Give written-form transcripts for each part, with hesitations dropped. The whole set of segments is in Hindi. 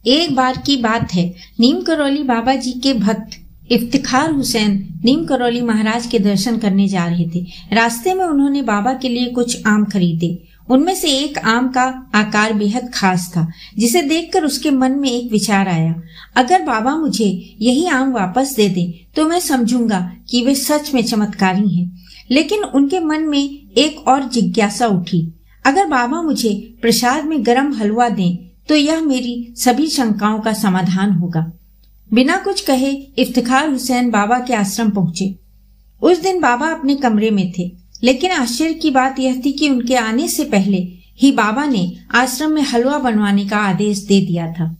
एक बार की बात है, नीम करौली बाबा जी के भक्त इफ्तिखार हुसैन नीम करौली महाराज के दर्शन करने जा रहे थे। रास्ते में उन्होंने बाबा के लिए कुछ आम खरीदे। उनमें से एक आम का आकार बेहद खास था, जिसे देखकर उसके मन में एक विचार आया। अगर बाबा मुझे यही आम वापस दे दें तो मैं समझूंगा कि वे सच में चमत्कारी हैं। लेकिन उनके मन में एक और जिज्ञासा उठी, अगर बाबा मुझे प्रसाद में गरम हलवा दें तो यह मेरी सभी शंकाओं का समाधान होगा। बिना कुछ कहे इफ्तिखार हुसैन बाबा के आश्रम पहुंचे। उस दिन बाबा अपने कमरे में थे, लेकिन आश्चर्य की बात यह थी कि उनके आने से पहले ही बाबा ने आश्रम में हलवा बनवाने का आदेश दे दिया था।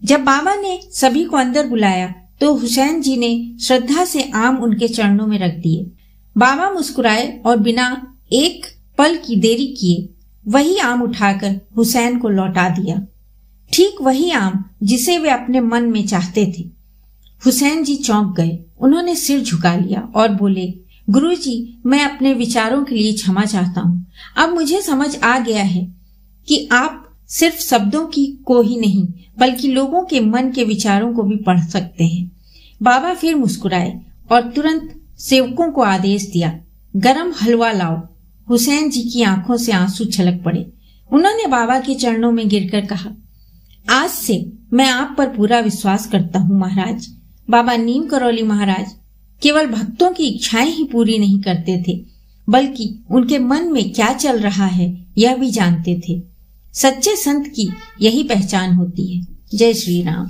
जब बाबा ने सभी को अंदर बुलाया तो हुसैन जी ने श्रद्धा से आम उनके चरणों में रख दिए। बाबा मुस्कुराए और बिना एक पल की देरी किए वही आम उठाकर हुसैन को लौटा दिया, ठीक वही आम जिसे वे अपने मन में चाहते थे। हुसैन जी चौंक गए। उन्होंने सिर झुका लिया और बोले, गुरुजी, मैं अपने विचारों के लिए क्षमा चाहता हूँ। अब मुझे समझ आ गया है कि आप सिर्फ शब्दों की को ही नहीं बल्कि लोगों के मन के विचारों को भी पढ़ सकते हैं। बाबा फिर मुस्कुराए और तुरंत सेवकों को आदेश दिया, गरम हलवा लाओ। हुसैन जी की आंखों से आंसू छलक पड़े। उन्होंने बाबा के चरणों में गिरकर कहा, आज से मैं आप पर पूरा विश्वास करता हूँ महाराज। बाबा नीम करौली महाराज केवल भक्तों की इच्छाएं ही पूरी नहीं करते थे, बल्कि उनके मन में क्या चल रहा है यह भी जानते थे। सच्चे संत की यही पहचान होती है। जय श्री राम।